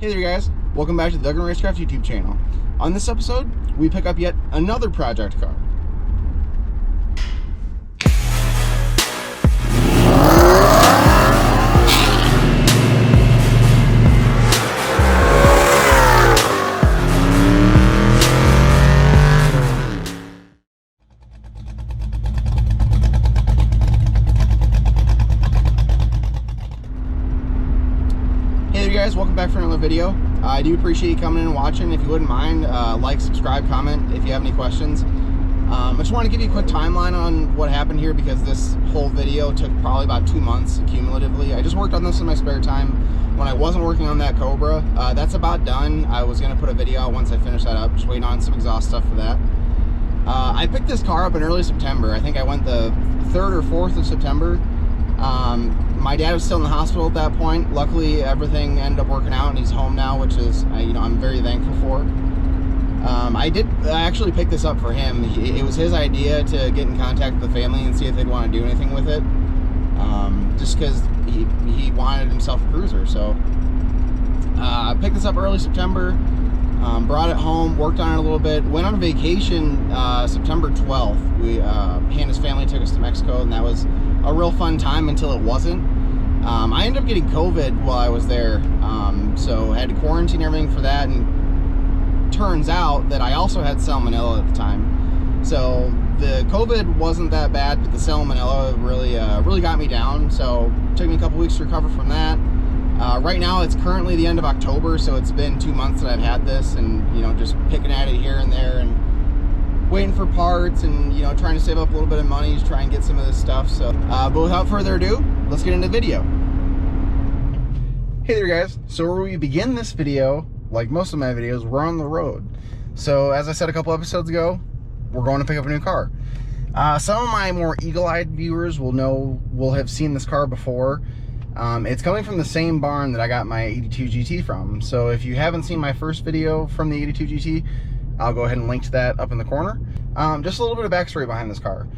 Hey there guys, welcome back to the Doug and Racecraft YouTube channel. On this episode, we pick up yet another project car. Guys, welcome back for another video. I do appreciate you coming in and watching. If you wouldn't mind, like, subscribe, comment if you have any questions. I just want to give you a quick timeline on what happened here because this whole video took probably about 2 months cumulatively. I just worked on this in my spare time when I wasn't working on that Cobra. That's about done. I was going to put a video out once I finished that up, just waiting on some exhaust stuff for that. I picked this car up in early September. I think I went the 3rd or 4th of September. My dad was still in the hospital at that point. Luckily, everything ended up working out, and he's home now, which is, I'm very thankful for. I actually pick this up for him. It was his idea to get in contact with the family and see if they'd want to do anything with it, just because he wanted himself a cruiser. So I picked this up early September, brought it home, worked on it a little bit, went on vacation September 12th. He and his family took us to Mexico, and that was a real fun time until it wasn't. I ended up getting COVID while I was there, so I had to quarantine everything for that, and turns out that I also had salmonella at the time. So the COVID wasn't that bad, but the salmonella really got me down, so it took me a couple weeks to recover from that. Right now it's currently the end of October, so it's been 2 months that I've had this, and just picking at it here and there and waiting for parts, and trying to save up a little bit of money to try and get some of this stuff. So but without further ado, let's get into the video. Hey there guys, so where we begin this video, like most of my videos, we're on the road. So as I said a couple episodes ago, we're going to pick up a new car. Some of my more eagle-eyed viewers will have seen this car before. It's coming from the same barn that I got my 82 GT from. So if you haven't seen my first video from the 82 GT, I'll go ahead and link to that up in the corner. Just a little bit of backstory behind this car.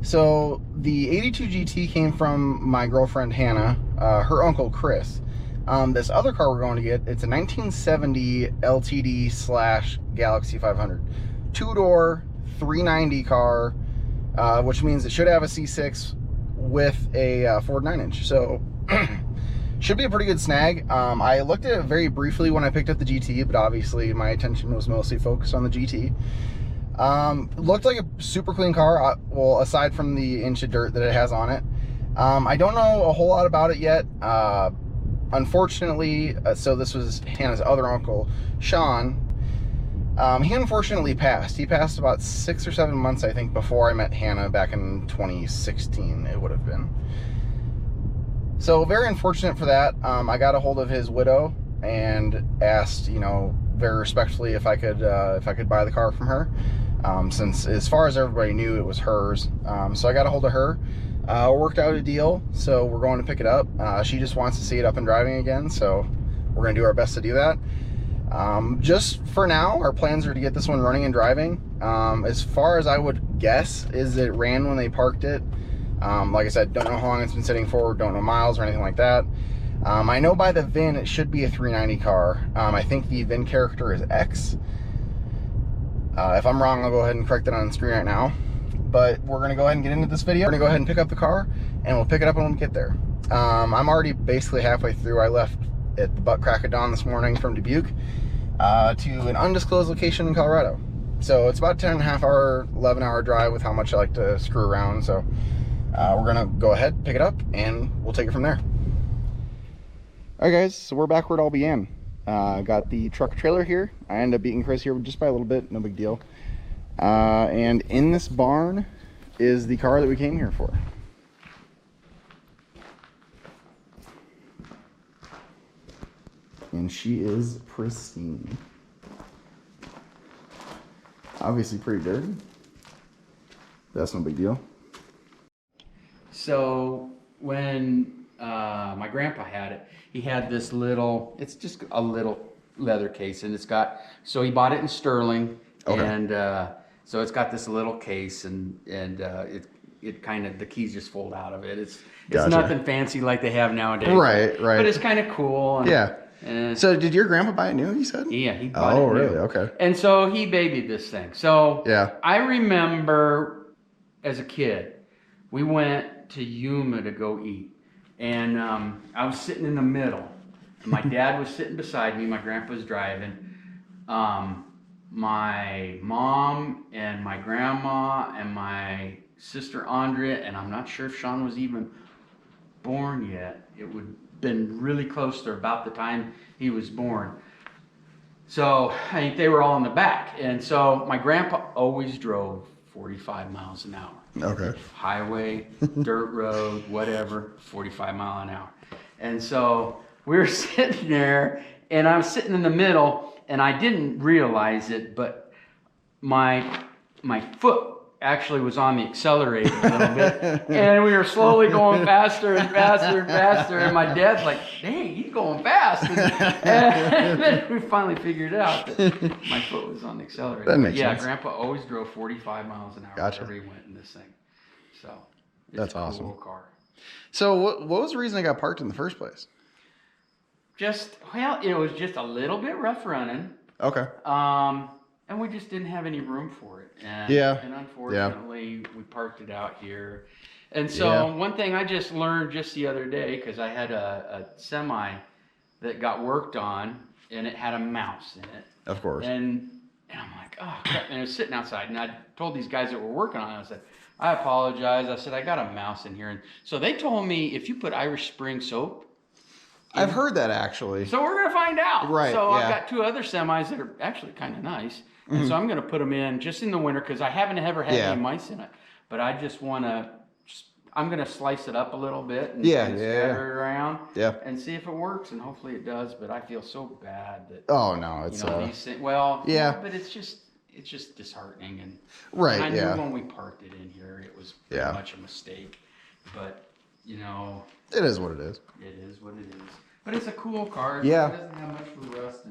So the 82 GT came from my girlfriend Hannah, her uncle Chris. This other car we're going to get, it's a 1970 LTD / Galaxie 500. 2-door, 390 car, which means it should have a C6 with a Ford 9-inch. So should be a pretty good snag. I looked at it very briefly when I picked up the GT, but obviously my attention was mostly focused on the GT. Looked like a super clean car, well, aside from the inch of dirt that it has on it. I don't know a whole lot about it yet. Unfortunately, so this was Hannah's other uncle, Sean. He unfortunately passed. He passed about 6 or 7 months, I think, before I met Hannah back in 2016, it would have been. So very unfortunate for that. I got a hold of his widow and asked, very respectfully if I could buy the car from her, since as far as everybody knew, it was hers. So I got a hold of her, worked out a deal. So we're going to pick it up. She just wants to see it up and driving again, so we're going to do our best to do that. Just for now, our plans are to get this one running and driving. As far as I would guess is it ran when they parked it. Like I said, don't know how long it's been sitting for, don't know miles or anything like that. I know by the VIN it should be a 390 car. I think the VIN character is X. If I'm wrong, I'll go ahead and correct it on the screen right now. But we're going to go ahead and get into this video. We're going to go ahead and pick up the car, and we'll pick it up when we get there. I'm already basically halfway through. I left at the butt crack of dawn this morning from Dubuque to an undisclosed location in Colorado. So it's about 10.5-hour, 11-hour drive with how much I like to screw around. So we're gonna go ahead, pick it up, and we'll take it from there. All right guys, so we're back where it all began. Got the truck trailer here. I ended up beating Chris here just by a little bit, no big deal. And in this barn is the car that we came here for. And she is pristine. Obviously pretty dirty. That's no big deal. So when my grandpa had it, he had this little, it's just a little leather case, and it's got, so he bought it in sterling. Okay. And so it's got this little case, and it kind of, the keys just fold out of it. It's Gotcha. Nothing fancy like they have nowadays. Right. But it's kind of cool. And, yeah. So did your grandpa buy it new, you said? Yeah, he bought it Oh, new. really? Okay. And so he babied this thing. So Yeah. I remember as a kid, we went to Yuma to go eat. And I was sitting in the middle. And my dad was sitting beside me. My grandpa was driving. My mom and my grandma and my sister Andrea, and I'm not sure if Sean was even born yet. It would have been really close to about the time he was born. So I think they were all in the back. And so my grandpa always drove 45 miles an hour. Okay. Highway, dirt road, whatever, 45 mile an hour. And so we were sitting there, and I was sitting in the middle, and I didn't realize it, but my foot actually was on the accelerator a little bit, and we were slowly going faster and faster and faster, and my dad's like, dang, he's going fast. And then we finally figured out that my foot was on the accelerator. That makes sense. Grandpa always drove 45 miles an hour wherever he went in this thing. So it's that's a cool awesome car. So what was the reason it got parked in the first place? It was just a little bit rough running. Okay. And we just didn't have any room for it. And unfortunately, we parked it out here. And so one thing I just learned just the other day, because I had a semi that got worked on, and it had a mouse in it. Of course. And I'm like, oh, crap. And it was sitting outside. And I told these guys that were working on it, I said, I apologize. I said, I got a mouse in here. And so they told me if you put Irish Spring soap. I've heard that actually. So we're going to find out. Right. So I've got 2 other semis that are actually kind of nice. And so I'm going to put them in just in the winter because I haven't ever had any mice in it. But I just want to, I'm going to slice it up a little bit and scatter it around and see if it works. And hopefully it does. But I feel so bad that, oh, no, it's, these things, but it's just disheartening. And I knew when we parked it in here, it was pretty much a mistake. But, it is what it is. It is what it is. But it's a cool car. Yeah. It doesn't have much for rust.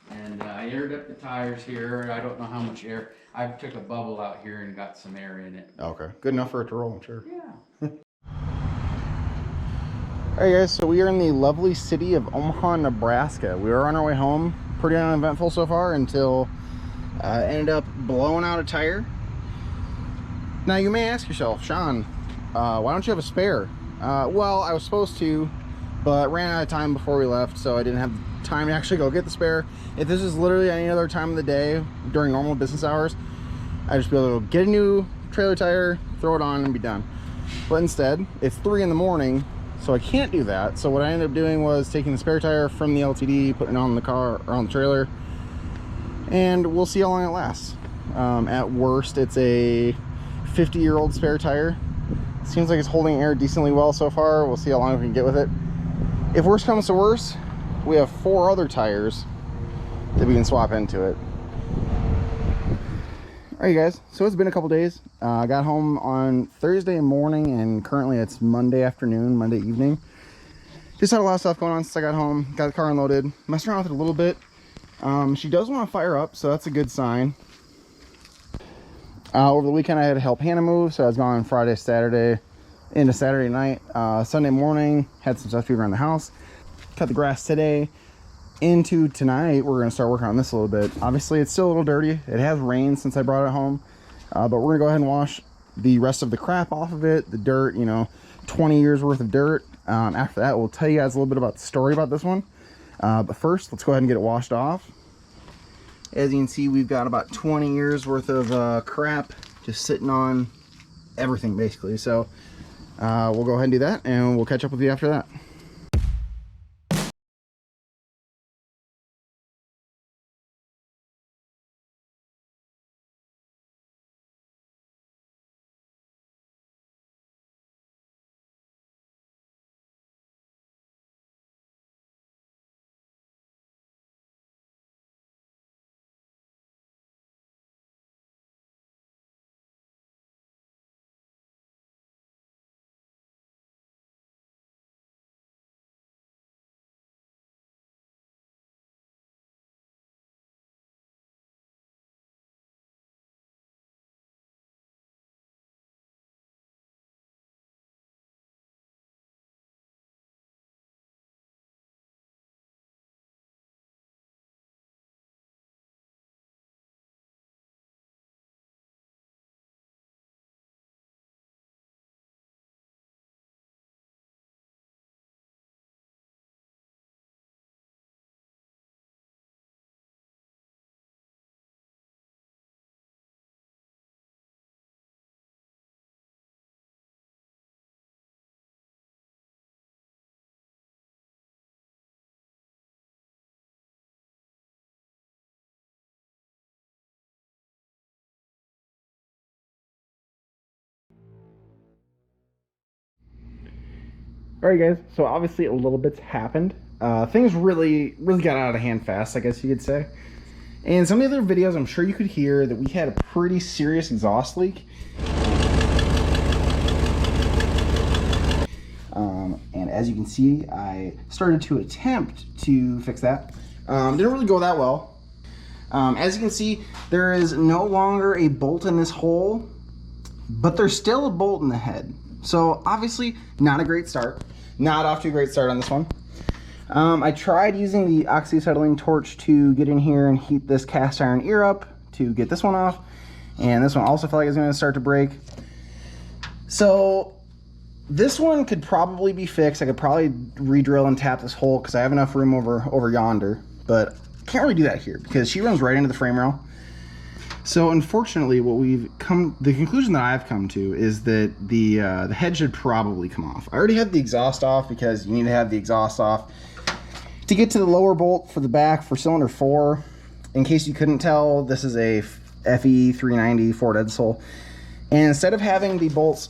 And I aired up the tires here. I don't know how much air. I took a bubble out here and got some air in it. Okay. Good enough for it to roll, I'm sure. Yeah. All right, guys. So we are in the lovely city of Omaha, Nebraska. We were on our way home. Pretty uneventful so far until ended up blowing out a tire. Now, you may ask yourself, Sean, why don't you have a spare? Well, I was supposed to, but ran out of time before we left, so I didn't have time to actually go get the spare. If this is literally any other time of the day during normal business hours, I'd just be able to get a new trailer tire, throw it on, and be done. But instead, it's 3 in the morning, so I can't do that. So what I ended up doing was taking the spare tire from the LTD, putting it on the car or on the trailer, and we'll see how long it lasts. At worst, it's a 50-year-old spare tire. Seems like it's holding air decently well so far. We'll see how long we can get with it. If worse comes to worse, we have 4 other tires that we can swap into it. All right, guys, so it's been a couple days. I got home on Thursday morning, and currently it's Monday afternoon, Monday evening. Just had a lot of stuff going on since I got home. Got the car unloaded, messed around with it a little bit. She does want to fire up, so that's a good sign. Over the weekend I had to help Hannah move, so I was gone Friday, Saturday, into Saturday night. Sunday morning, had some stuff to do around the house. Cut the grass today. Into tonight, we're going to start working on this a little bit. Obviously, it's still a little dirty. It has rained since I brought it home. But we're going to go ahead and wash the rest of the crap off of it. The dirt, 20 years worth of dirt. After that, we'll tell you guys a little bit about the story about this one. But first, let's go ahead and get it washed off. As you can see, we've got about 20 years worth of crap just sitting on everything, basically. So we'll go ahead and do that, and we'll catch up with you after that. All right, guys. So obviously a little bit's happened. Things really got out of hand fast, I guess you could say. And some of the other videos, I'm sure you could hear that we had a pretty serious exhaust leak. And as you can see, I started to attempt to fix that. Didn't really go that well. As you can see, there is no longer a bolt in this hole, but there's still a bolt in the head. So obviously not a great start. Not off to a great start on this one. I tried using the oxyacetylene torch to get in here and heat this cast iron ear up to get this one off. And this one also felt like it was gonna start to break. So this one could probably be fixed. I could probably re-drill and tap this hole because I have enough room over yonder, but can't really do that here because she runs right into the frame rail. So unfortunately, the conclusion that I've come to is that the head should probably come off. I already had the exhaust off because you need to have the exhaust off to get to the lower bolt for the back for cylinder 4. In case you couldn't tell, this is a FE 390 Ford Edsel, and instead of having the bolts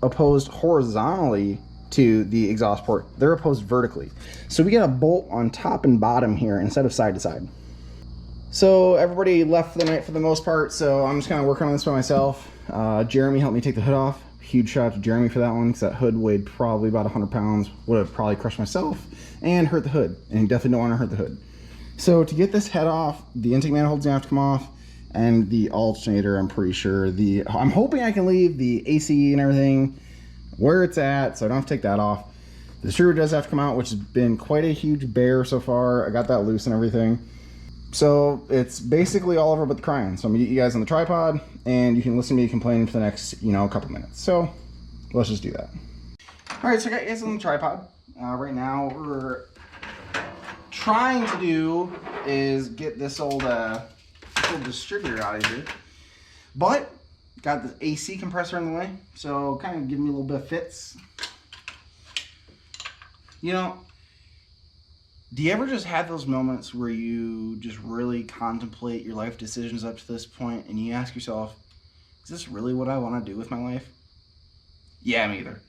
opposed horizontally to the exhaust port, they're opposed vertically. So we get a bolt on top and bottom here instead of side to side. So everybody left for the night for the most part, so I'm just kind of working on this by myself. Jeremy helped me take the hood off. Huge shout out to Jeremy for that one, because that hood weighed probably about 100 pounds. Would have probably crushed myself and hurt the hood, and you definitely don't want to hurt the hood. So to get this head off, the intake manifold's gonna have to come off, and the alternator, I'm pretty sure. I'm hoping I can leave the AC and everything where it's at, so I don't have to take that off. The distributor does have to come out, which has been quite a huge bear so far. I got that loose and everything. So it's basically all over but the crying. So I'm gonna get you guys on the tripod and you can listen to me complaining for the next, couple minutes. So let's just do that. All right, so I got you guys on the tripod. Right now, what we're trying to do is get this old distributor out of here. But got the AC compressor in the way, so kind of giving me a little bit of fits. Do you ever just have those moments where you just really contemplate your life decisions up to this point and you ask yourself, is this really what I want to do with my life? Yeah, me either.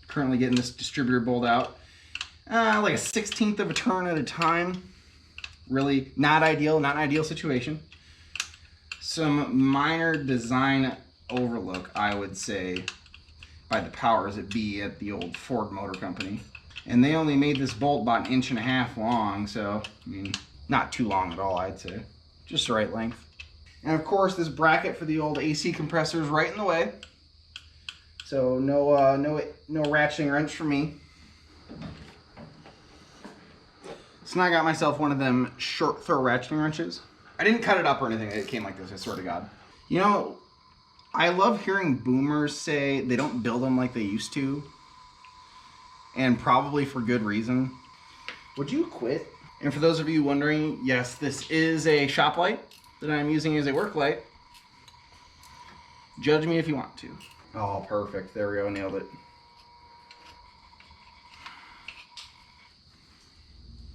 Currently getting this distributor bolt out. Like a 1/16 of a turn at a time. Really not ideal, not an ideal situation. Some minor design overlook, I would say, by the powers that be at the old Ford Motor Company. And they only made this bolt about 1.5 inches long, so, not too long at all, I'd say. Just the right length. And of course, this bracket for the old AC compressor is right in the way. So no ratcheting wrench for me. So now I got myself one of them short throw ratcheting wrenches. I didn't cut it up or anything, it came like this, I swear to God. I love hearing boomers say they don't build them like they used to. And probably for good reason. Would you quit? And for those of you wondering, yes, this is a shop light that I'm using as a work light. Judge me if you want to. Oh, perfect. There we go. Nailed it.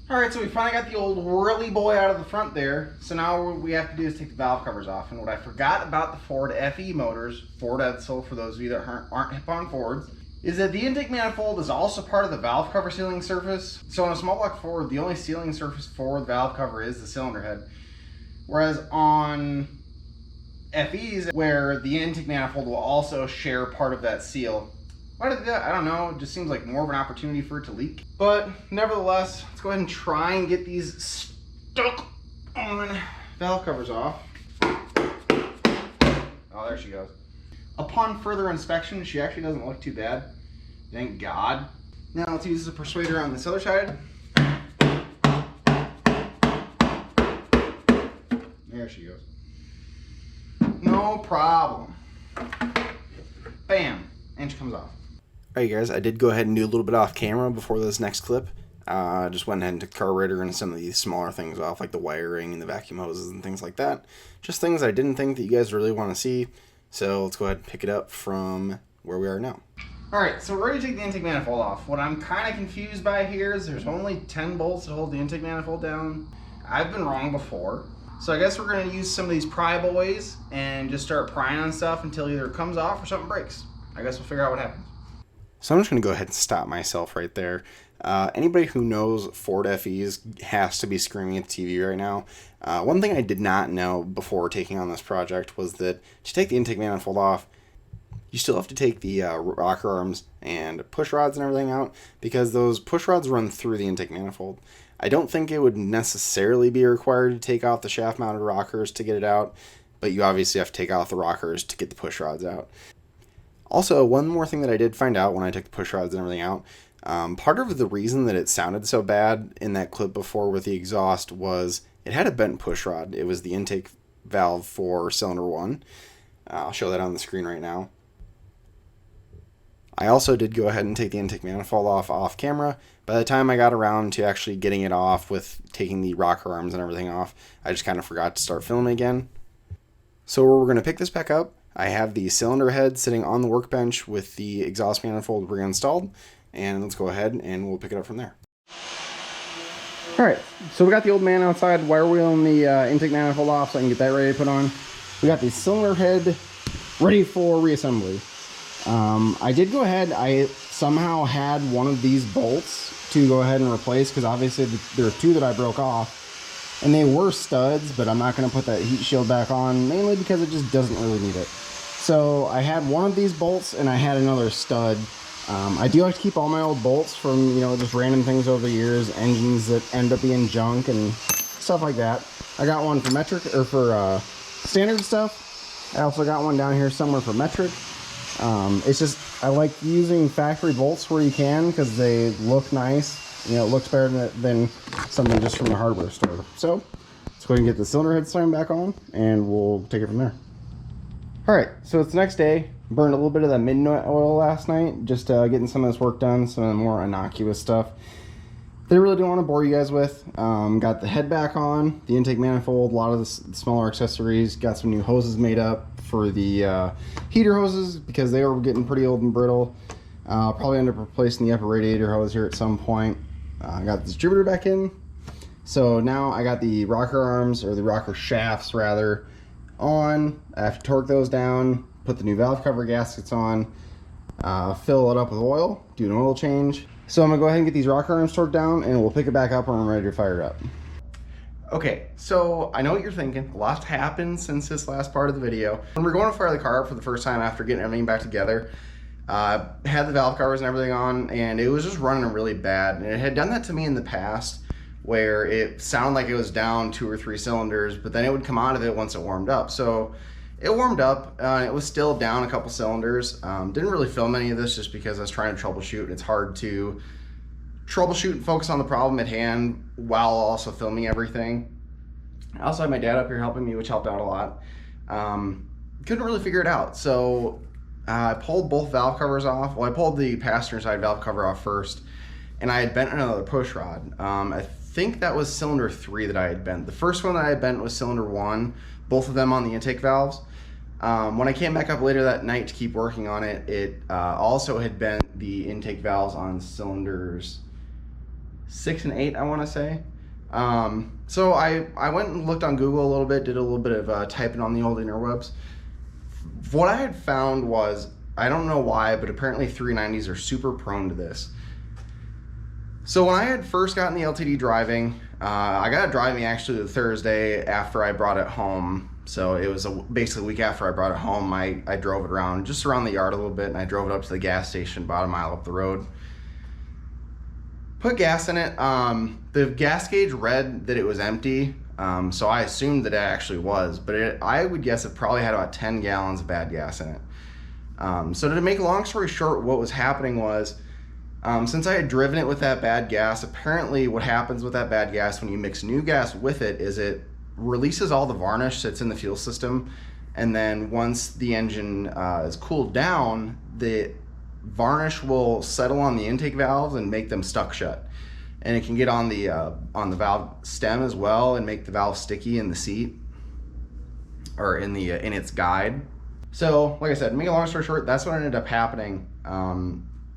All right, so we finally got the old whirly boy out of the front there. So now what we have to do is take the valve covers off. And what I forgot about the Ford FE motors, Ford Edsel, for those of you that aren't hip on Fords, is that the intake manifold is also part of the valve cover sealing surface. So on a small block Ford, the only sealing surface for the valve cover is the cylinder head. Whereas on FEs, where the intake manifold will also share part of that seal. Why did that? I don't know. It just seems like more of an opportunity for it to leak. But nevertheless, let's go ahead and try and get these stuck on valve covers off. Oh, there she goes. Upon further inspection, she actually doesn't look too bad. Thank God. Now let's use the persuader on this other side. There she goes. No problem. Bam. And she comes off. Alright guys, I did go ahead and do a little bit off camera before this next clip. Just went ahead and took the carburetor and some of these smaller things off, like the wiring and the vacuum hoses and things like that. Just things I didn't think that you guys really want to see. So let's go ahead and pick it up from where we are now. Alright, so we're ready to take the intake manifold off. What I'm kind of confused by here is there's only 10 bolts to hold the intake manifold down. I've been wrong before. So I guess we're going to use some of these pry boys and just start prying on stuff until either it comes off or something breaks. I guess we'll figure out what happens. So I'm just going to go ahead and stop myself right there. Anybody who knows Ford FEs has to be screaming at the TV right now. One thing I did not know before taking on this project was that to take the intake manifold off, you still have to take the rocker arms and push rods and everything out, because those push rods run through the intake manifold. I don't think it would necessarily be required to take off the shaft mounted rockers to get it out, but you obviously have to take off the rockers to get the push rods out. Also, one more thing that I did find out when I took the push rods and everything out, part of the reason that it sounded so bad in that clip before with the exhaust was it had a bent push rod. It was the intake valve for cylinder 1. I'll show that on the screen right now. I also did go ahead and take the intake manifold off camera. By the time I got around to actually getting it off with taking the rocker arms and everything off, I just kind of forgot to start filming again. So we're going to pick this back up. I have the cylinder head sitting on the workbench with the exhaust manifold reinstalled, and let's go ahead and we'll pick it up from there. Alright, so we got the old man outside wire wheeling the intake manifold off so I can get that ready to put on. We got the cylinder head ready for reassembly. I did go ahead, I somehow had one of these bolts to go ahead and replace, because obviously there are two that I broke off, and they were studs, but I'm not going to put that heat shield back on, mainly because it just doesn't really need it. So I had one of these bolts and I had another stud. I do like to keep all my old bolts from, you know, just random things over the years, engines that end up being junk and stuff like that. I got one for metric, or for standard stuff. I also got one down here somewhere for metric. It's just, I like using factory bolts where you can, because they look nice. You know, it looks better than something just from the hardware store. So let's go ahead and get the cylinder head slammed back on, and we'll take it from there. Alright, so it's the next day. Burned a little bit of that midnight oil last night, just getting some of this work done, some of the more innocuous stuff that I really don't want to bore you guys with. Got the head back on, the intake manifold, a lot of the smaller accessories, got some new hoses made up for the heater hoses, because they were getting pretty old and brittle. I'll probably end up replacing the upper radiator hose here at some point. I got the distributor back in. So now I got the rocker arms, or the rocker shafts rather, on. I have to torque those down, put the new valve cover gaskets on, fill it up with oil, do an oil change. So I'm gonna go ahead and get these rocker arms torqued down, and we'll pick it back up when I'm ready to fire it up. Okay, so I know what you're thinking. A lot happened since this last part of the video. When we're going to fire the car up for the first time after getting everything back together, had the valve covers and everything on, and it was just running really bad. And it had done that to me in the past, where it sounded like it was down 2 or 3 cylinders, but then it would come out of it once it warmed up. So it warmed up, it was still down a couple cylinders. Didn't really film any of this just because I was trying to troubleshoot, and it's hard to troubleshoot and focus on the problem at hand while also filming everything. I also had my dad up here helping me, which helped out a lot. Couldn't really figure it out. So I pulled both valve covers off. Well, I pulled the passenger side valve cover off first, and I had bent another push rod. I think that was cylinder 3 that I had bent. The first one that I had bent was cylinder 1, both of them on the intake valves. When I came back up later that night to keep working on it, it also had bent the intake valves on cylinders 6 and 8, I want to say. So I went and looked on Google a little bit, did a little bit of typing on the old interwebs. What I had found was, I don't know why, but apparently 390s are super prone to this. So when I had first gotten the LTD driving, I got it driving actually the Thursday after I brought it home. So it was basically a week after I brought it home. I drove it around, just around the yard a little bit, and I drove it up to the gas station about a mile up the road. Put gas in it. The gas gauge read that it was empty, so I assumed that it actually was, but I would guess it probably had about 10 gallons of bad gas in it. So to make a long story short, what was happening was, since I had driven it with that bad gas, apparently what happens with that bad gas when you mix new gas with it is it releases all the varnish that's in the fuel system, and then once the engine is cooled down, the varnish will settle on the intake valves and make them stuck shut, and it can get on the valve stem as well and make the valve sticky in the seat, or in its guide. So like I said, to make a long story short, that's what ended up happening.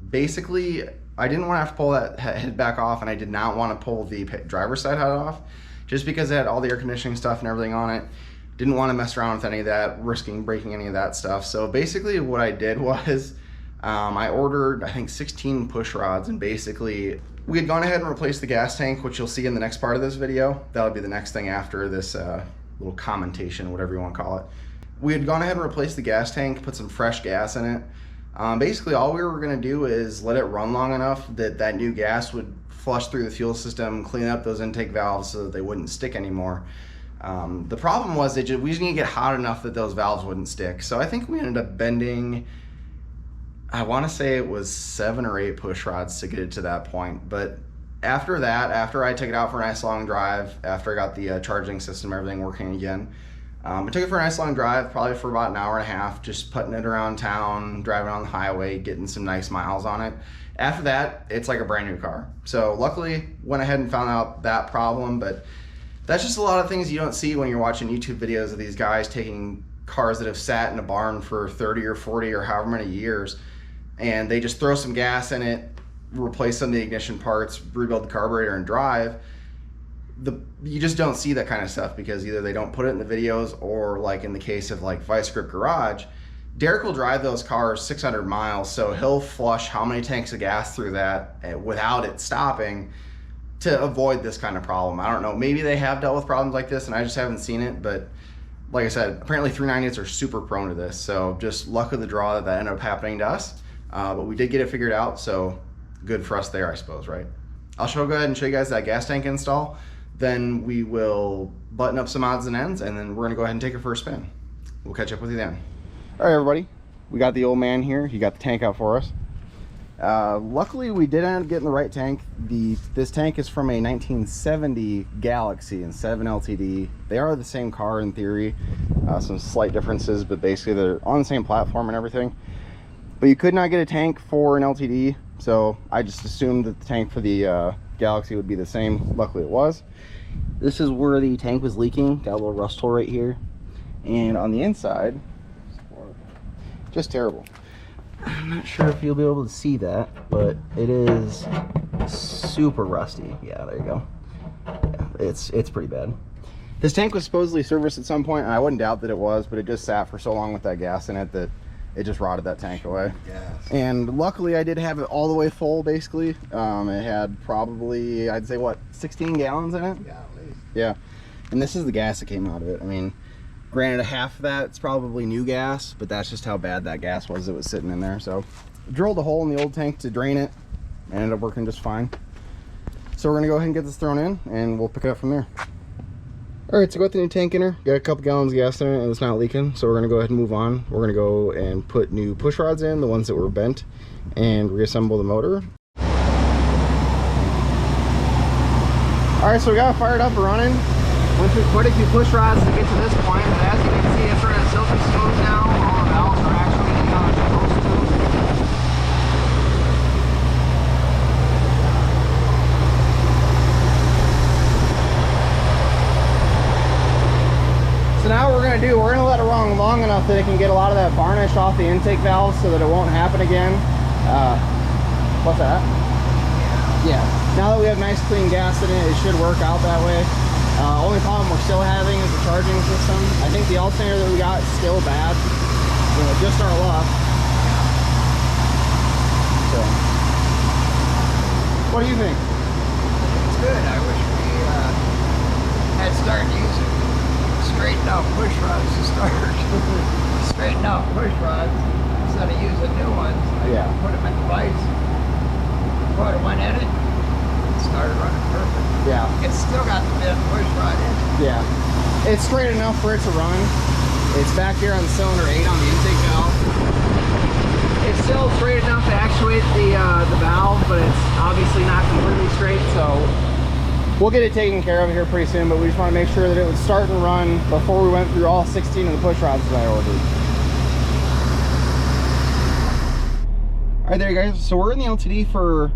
Basically, I didn't want to have to pull that head back off, and I did not want to pull the driver's side head off, just because it had all the air conditioning stuff and everything on it. Didn't want to mess around with any of that, risking breaking any of that stuff. So basically what I did was, I ordered, I think, 16 push rods, and basically we had gone ahead and replaced the gas tank, which you'll see in the next part of this video. That'll be the next thing after this little commentation, whatever you want to call it. We had gone ahead and replaced the gas tank, put some fresh gas in it. Basically, all we were going to do is let it run long enough that that new gas would flush through the fuel system, clean up those intake valves so that they wouldn't stick anymore. The problem was that we just need to get hot enough that those valves wouldn't stick. So I think we ended up bending, I want to say it was 7 or 8 push rods to get it to that point. But after that, after I took it out for a nice long drive, after I got the charging system, everything working again, I took it for a nice long drive, probably for about an hour and a half, just putting it around town, driving on the highway, getting some nice miles on it. After that, it's like a brand new car. So luckily, went ahead and found out that problem, but that's just a lot of things you don't see when you're watching YouTube videos of these guys taking cars that have sat in a barn for 30 or 40 or however many years, and they just throw some gas in it, replace some of the ignition parts, rebuild the carburetor, and drive. You just don't see that kind of stuff because either they don't put it in the videos, or like in the case of like Vice Grip Garage, Derek will drive those cars 600 miles, so he'll flush how many tanks of gas through that without it stopping to avoid this kind of problem. I don't know, maybe they have dealt with problems like this and I just haven't seen it, but like I said, apparently 390s are super prone to this, so just luck of the draw that ended up happening to us. But we did get it figured out, so good for us there, I suppose, right? I'll go ahead and show you guys that gas tank install. Then we will button up some odds and ends, and then we're gonna go ahead and take it for a spin. We'll catch up with you then. All right, everybody, we got the old man here. He got the tank out for us. Luckily, we did end up getting the right tank. This tank is from a 1970 Galaxie and 7 LTD. They are the same car in theory, some slight differences, but basically they're on the same platform and everything. But you could not get a tank for an LTD, so I just assumed that the tank for the Galaxie would be the same. Luckily it was. This is where the tank was leaking. Got a little rust hole right here. And on the inside, just terrible. I'm not sure if you'll be able to see that, but it is super rusty. Yeah, there you go. Yeah, it's pretty bad. This tank was supposedly serviced at some point, and I wouldn't doubt that it was, but it just sat for so long with that gas in it that it just rotted that tank away. Gas. And luckily I did have it all the way full, basically. It had probably, I'd say, what, 16 gallons in it? Yeah, at least. Yeah. And this is the gas that came out of it. I mean, granted, half of that, it's probably new gas, but that's just how bad that gas was that was sitting in there. So drilled a hole in the old tank to drain it, and ended up working just fine. So we're gonna go ahead and get this thrown in, and we'll pick it up from there. All right, so got the new tank in her, got a couple gallons of gas in it, and it's not leaking, so we're gonna go ahead and move on. We're gonna go and put new push rods in, the ones that were bent, and reassemble the motor. All right, so we got it fired up and running. Went through quite a few push rods to get to this point, but as you can see, it's running silky smooth now. All the valves are actually getting how they're supposed to. So now what we're going to do, we're going to let it run long enough that it can get a lot of that varnish off the intake valve so that it won't happen again. What's that? Yeah. Now that we have nice clean gas in it, it should work out that way. Only problem we're still having is the charging system. I think the alternator that we got is still bad. You know, just our luck. So, what do you think? It's good. I wish we had started using straightened out push rods to start. Straighten out push rods instead of using new ones. I put them in the vise, put one in it, and started running perfect. Yeah. It's still got the bent push rod in it. Yeah. It's straight enough for it to run. It's back here on cylinder 8 on the intake valve. It's still straight enough to actuate the valve, but it's obviously not completely straight, so we'll get it taken care of here pretty soon, but we just want to make sure that it would start and run before we went through all 16 of the push rods that I ordered. All right, there you guys. So we're in the LTD for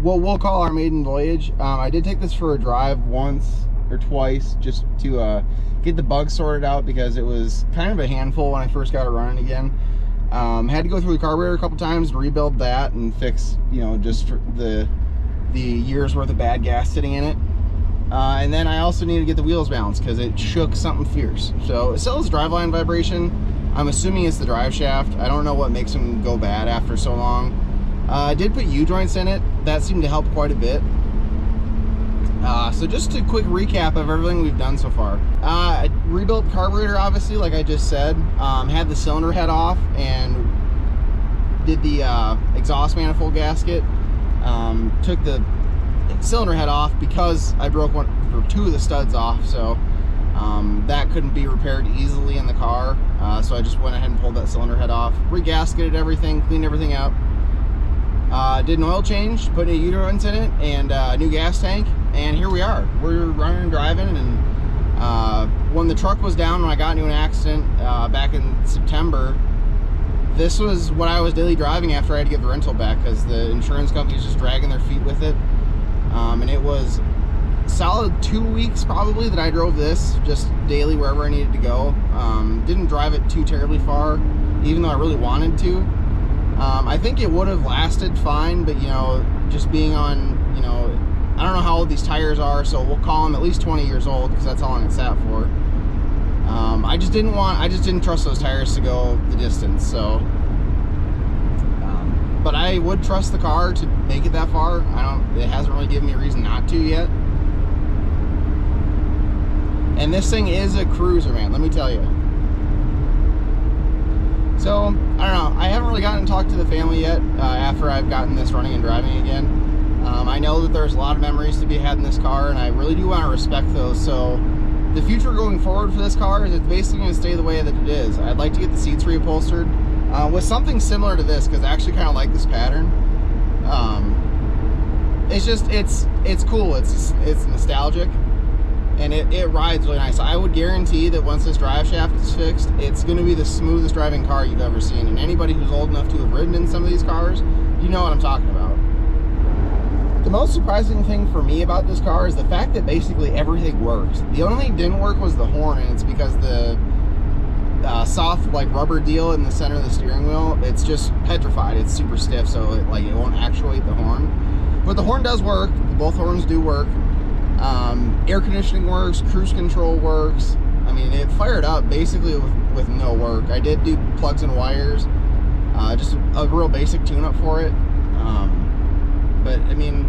what we'll call our maiden voyage. I did take this for a drive once or twice just to get the bugs sorted out because it was kind of a handful when I first got it running again. Had to go through the carburetor a couple times and rebuild that and fix, you know, just for the year's worth of bad gas sitting in it. And then I also needed to get the wheels balanced because it shook something fierce. So it still has driveline vibration. I'm assuming it's the drive shaft. I don't know what makes them go bad after so long. I did put U-joints in it. That seemed to help quite a bit. So just a quick recap of everything we've done so far. I rebuilt the carburetor, obviously, like I just said. Had the cylinder head off and did the exhaust manifold gasket. Took the cylinder head off because I broke two of the studs off, so that couldn't be repaired easily in the car. So I just went ahead and pulled that cylinder head off, regasketed everything, cleaned everything up. Did an oil change, put new U-joints in it, and a new gas tank, and here we are. We're running and driving, and when the truck was down, when I got into an accident back in September, this was what I was daily driving after I had to give the rental back because the insurance company was just dragging their feet with it. And it was solid 2 weeks probably that I drove this just daily wherever I needed to go. Didn't drive it too terribly far, even though I really wanted to. I think it would have lasted fine, but you know, just being on, you know, I don't know how old these tires are, so we'll call them at least 20 years old because that's how long it sat for. I just didn't trust those tires to go the distance, so but I would trust the car to make it that far. It hasn't really given me a reason not to yet. And this thing is a cruiser, man, let me tell you. So, I don't know, I haven't really gotten to talk to the family yet after I've gotten this running and driving again. I know that there's a lot of memories to be had in this car, and I really do want to respect those. So the future going forward for this car is it's basically going to stay the way that it is. I'd like to get the seats reupholstered with something similar to this, because I actually kind of like this pattern. It's just, it's cool, it's nostalgic, and it rides really nice. I would guarantee that once this drive shaft is fixed, it's going to be the smoothest driving car you've ever seen. And anybody who's old enough to have ridden in some of these cars, you know what I'm talking about. The most surprising thing for me about this car is the fact that basically everything works. The only thing that didn't work was the horn, and it's because the soft like rubber deal in the center of the steering wheel, it's just petrified. It's super stiff, so it won't actuate the horn. But the horn does work. Both horns do work. Air conditioning works, cruise control works. I mean, it fired up basically with no work. I did do plugs and wires, just a real basic tune-up for it. But I mean,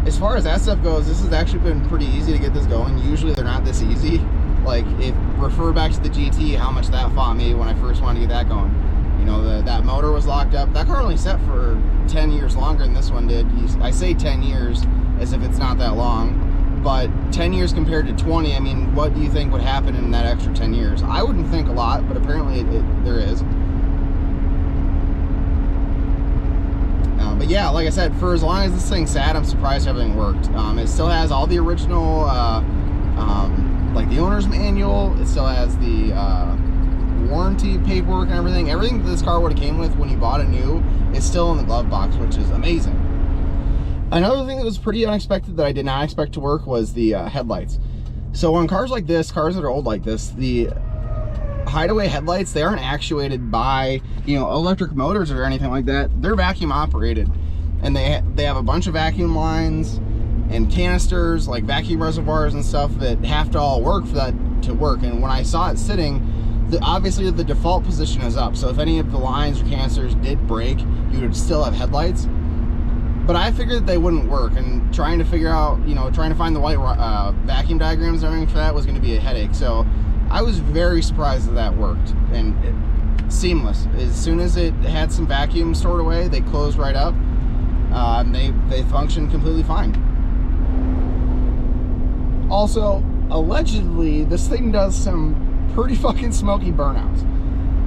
as far as that stuff goes, this has actually been pretty easy to get this going. Usually they're not this easy. Like, refer back to the GT, how much that fought me when I first wanted to get that going. You know, that motor was locked up. That car only set for 10 years longer than this one did. I say 10 years as if it's not that long, but 10 years compared to 20, I mean, what do you think would happen in that extra 10 years? I wouldn't think a lot, but apparently there is. But yeah, like I said, for as long as this thing sat, I'm surprised everything worked. It still has all the original, like the owner's manual. It still has the warranty paperwork and everything. Everything that this car would have came with when you bought it new is still in the glove box, which is amazing. Another thing that was pretty unexpected that I did not expect to work was the headlights. So on cars like this, cars that are old like this, the hideaway headlights, they aren't actuated by, you know, electric motors or anything like that. They're vacuum operated, and they have a bunch of vacuum lines and canisters, like vacuum reservoirs and stuff, that have to all work for that to work. And when I saw it sitting, obviously the default position is up, so if any of the lines or canisters did break, you would still have headlights. But I figured that they wouldn't work, and trying to figure out, you know, trying to find the right vacuum diagrams and everything for that was going to be a headache. So I was very surprised that worked, and seamless. As soon as it had some vacuum stored away, they closed right up. And they functioned completely fine. Also, allegedly, this thing does some pretty fucking smoky burnouts.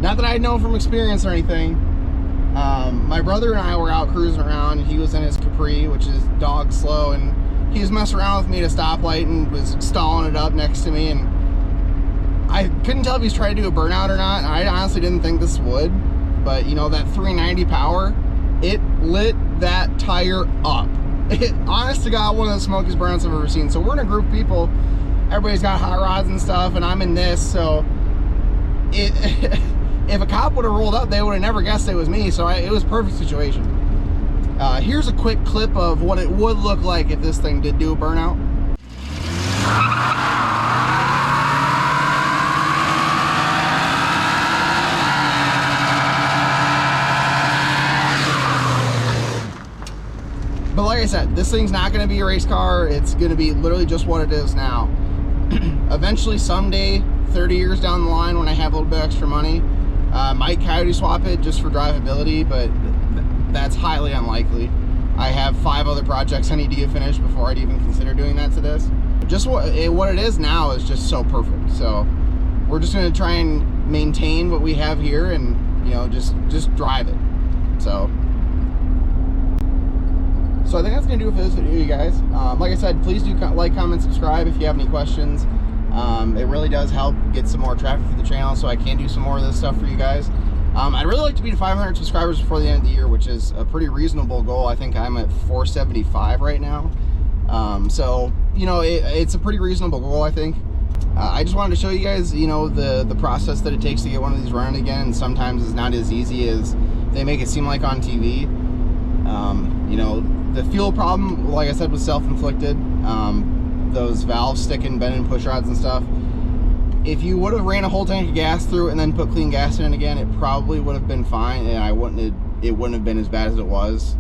Not that I know from experience or anything. My brother and I were out cruising around, and he was in his Capri, which is dog slow, and he was messing around with me at a stoplight and was stalling it up next to me, and I couldn't tell if he's trying to do a burnout or not. I honestly didn't think this would, but you know, that 390 power, it lit that tire up. It, honest to God, one of the smokiest burnouts I've ever seen. So we're in a group of people, everybody's got hot rods and stuff, and I'm in this, so if a cop would have rolled up, they would have never guessed it was me, so it was a perfect situation. Here's a quick clip of what it would look like if this thing did do a burnout. said, this thing's not going to be a race car. It's going to be literally just what it is now. Eventually, someday, 30 years down the line, when I have a little bit extra money, might coyote swap it just for drivability, but that's highly unlikely. I have 5 other projects I need to get finished before I'd even consider doing that to this. Just what it is now is just so perfect. So we're just going to try and maintain what we have here, and you know, just drive it. So I think that's going to do it for this video, you guys. Like I said, please do like, comment, subscribe if you have any questions. It really does help get some more traffic to the channel, so I can do some more of this stuff for you guys. I'd really like to be to 500 subscribers before the end of the year, which is a pretty reasonable goal. I think I'm at 475 right now. So, you know, it's a pretty reasonable goal, I think. I just wanted to show you guys, you know, the process that it takes to get one of these running again. And sometimes it's not as easy as they make it seem like on TV. You know, the fuel problem, like I said, was self-inflicted. Those valves sticking, bending push rods and stuff. If you would have ran a whole tank of gas through it and then put clean gas in it again, it probably would have been fine, and it wouldn't have been as bad as it was.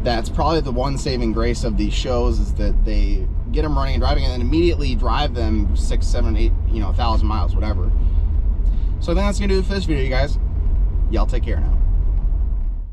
That's probably the one saving grace of these shows, is that they get them running and driving and then immediately drive them 6, 7, 8, you know, 1,000 miles, whatever. So I think that's gonna do it for this video, you guys. Y'all take care now.